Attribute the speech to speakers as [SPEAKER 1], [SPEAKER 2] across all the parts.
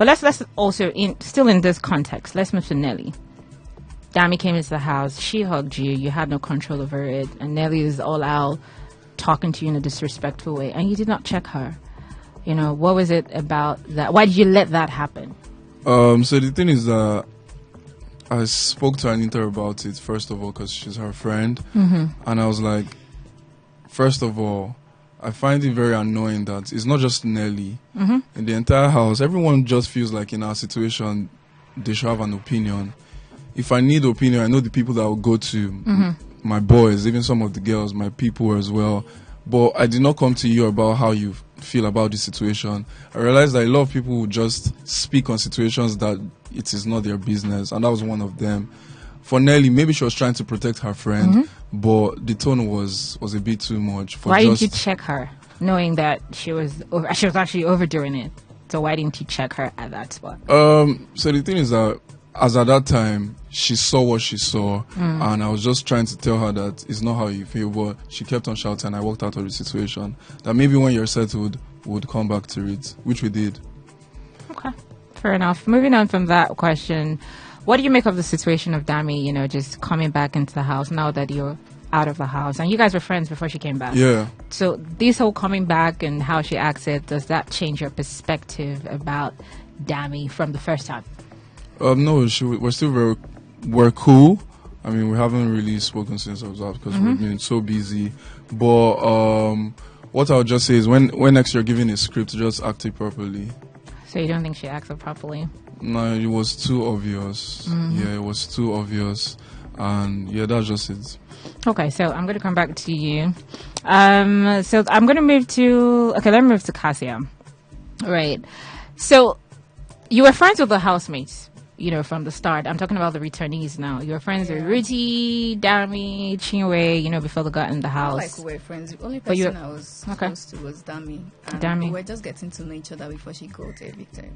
[SPEAKER 1] But let's also still in this context. Let's move to Nelly. Dami came into the house. She hugged you. You had no control over it, and Nelly is all out talking to you in a disrespectful way, and you did not check her. You know, what was it about that? Why did you let that happen?
[SPEAKER 2] So the thing is that I spoke to Anita about it, first of all, because she's her friend. And I was like, first of all, I find it very annoying that it's not just Nelly. In the entire house, everyone just feels like in our situation, they should have an opinion. If I need opinion, I know the people that will go to, my boys, even some of the girls, my people as well. But I did not come to you about how you feel about this situation. I realized that a lot of people would just speak on situations that it is not their business, and that was one of them. For Nelly, maybe she was trying to protect her friend, but the tone was a bit too much.
[SPEAKER 1] Why didn't you check her, knowing that she was actually overdoing it? So why didn't you check her at that spot?
[SPEAKER 2] So the thing is that, as at that time, she saw what she saw, and I was just trying to tell her that it's not how you feel, but she kept on shouting, and I walked out of the situation. That maybe when you're settled, we'd come back to it, which we did.
[SPEAKER 1] Okay, fair enough. Moving on from that question, what do you make of the situation of Dami, you know, just coming back into the house now that you're out of the house? And you guys were friends before she came back.
[SPEAKER 2] Yeah.
[SPEAKER 1] So this whole coming back and how she acted, does that change your perspective about Dami from the first time?
[SPEAKER 2] No, we're cool. I mean, we haven't really spoken since I was out because we've been so busy. But what I would just say is when next you're giving a script, just act it properly.
[SPEAKER 1] So you don't think she acted properly?
[SPEAKER 2] No, it was too obvious. Yeah, it was too obvious. And yeah, that's just it.
[SPEAKER 1] Okay, so I'm going to come back to you. So I'm going to move to... Okay, let me move to Cassia. Right. So you were friends with the housemates, you know, from the start. I'm talking about the returnees now. You were friends with Ruti, Dami, Chinwe, you know, before they got in the house.
[SPEAKER 3] Not like we were friends. The only person I was close to was Dami. And we were just getting to know each other before she got evicted.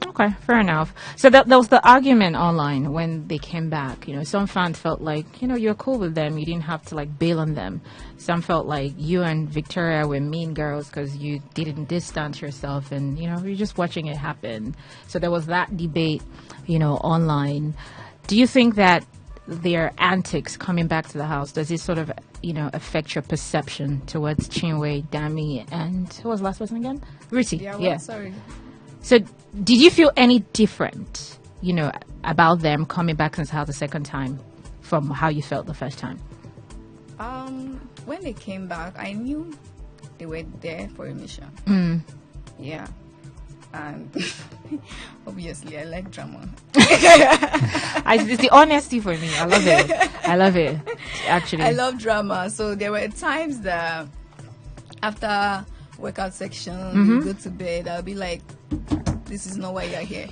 [SPEAKER 1] Okay, fair enough. So that was the argument online when they came back. You know, some fans felt like, you know, you're cool with them. You didn't have to, like, bail on them. Some felt like you and Victoria were mean girls because you didn't distance yourself and, you know, you're just watching it happen. So there was that debate, you know, online. Do you think that their antics coming back to the house, does it sort of, you know, affect your perception towards Chinwe, Dami, and who was the last person again? Ruti.
[SPEAKER 3] Yeah. Sorry.
[SPEAKER 1] So did you feel any different, you know, about them coming back into the house the second time from how you felt the first time?
[SPEAKER 3] When they came back, I knew they were there for a mission. Yeah. And obviously, I like drama.
[SPEAKER 1] It's the honesty for me. I love it. Actually,
[SPEAKER 3] I love drama. So there were times that after workout section, we go to bed, I'll be like, this is not why you're here.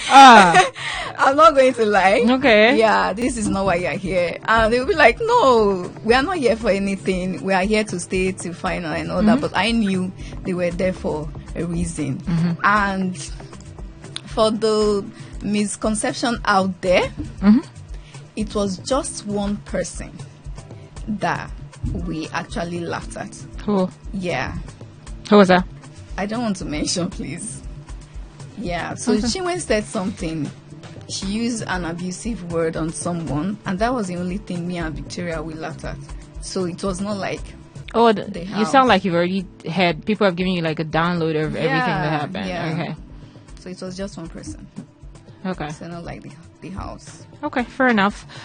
[SPEAKER 3] I'm not going to lie.
[SPEAKER 1] Okay.
[SPEAKER 3] Yeah, this is not why you're here. And they'll be like, no, we are not here for anything. We are here to stay till final and all that. But I knew they were there for a reason. And for the misconception out there, it was just one person that we actually laughed at.
[SPEAKER 1] Who?
[SPEAKER 3] Yeah.
[SPEAKER 1] Who was that?
[SPEAKER 3] I don't want to mention, please. Yeah, so Chinwe said something. She used an abusive word on someone, and that was the only thing me and Victoria we laughed at. So it was not like...
[SPEAKER 1] Oh, you sound like you've already had... People have given you like a download of everything that happened.
[SPEAKER 3] Yeah.
[SPEAKER 1] Okay.
[SPEAKER 3] So it was just one person.
[SPEAKER 1] Okay.
[SPEAKER 3] So not like the house.
[SPEAKER 1] Okay, fair enough.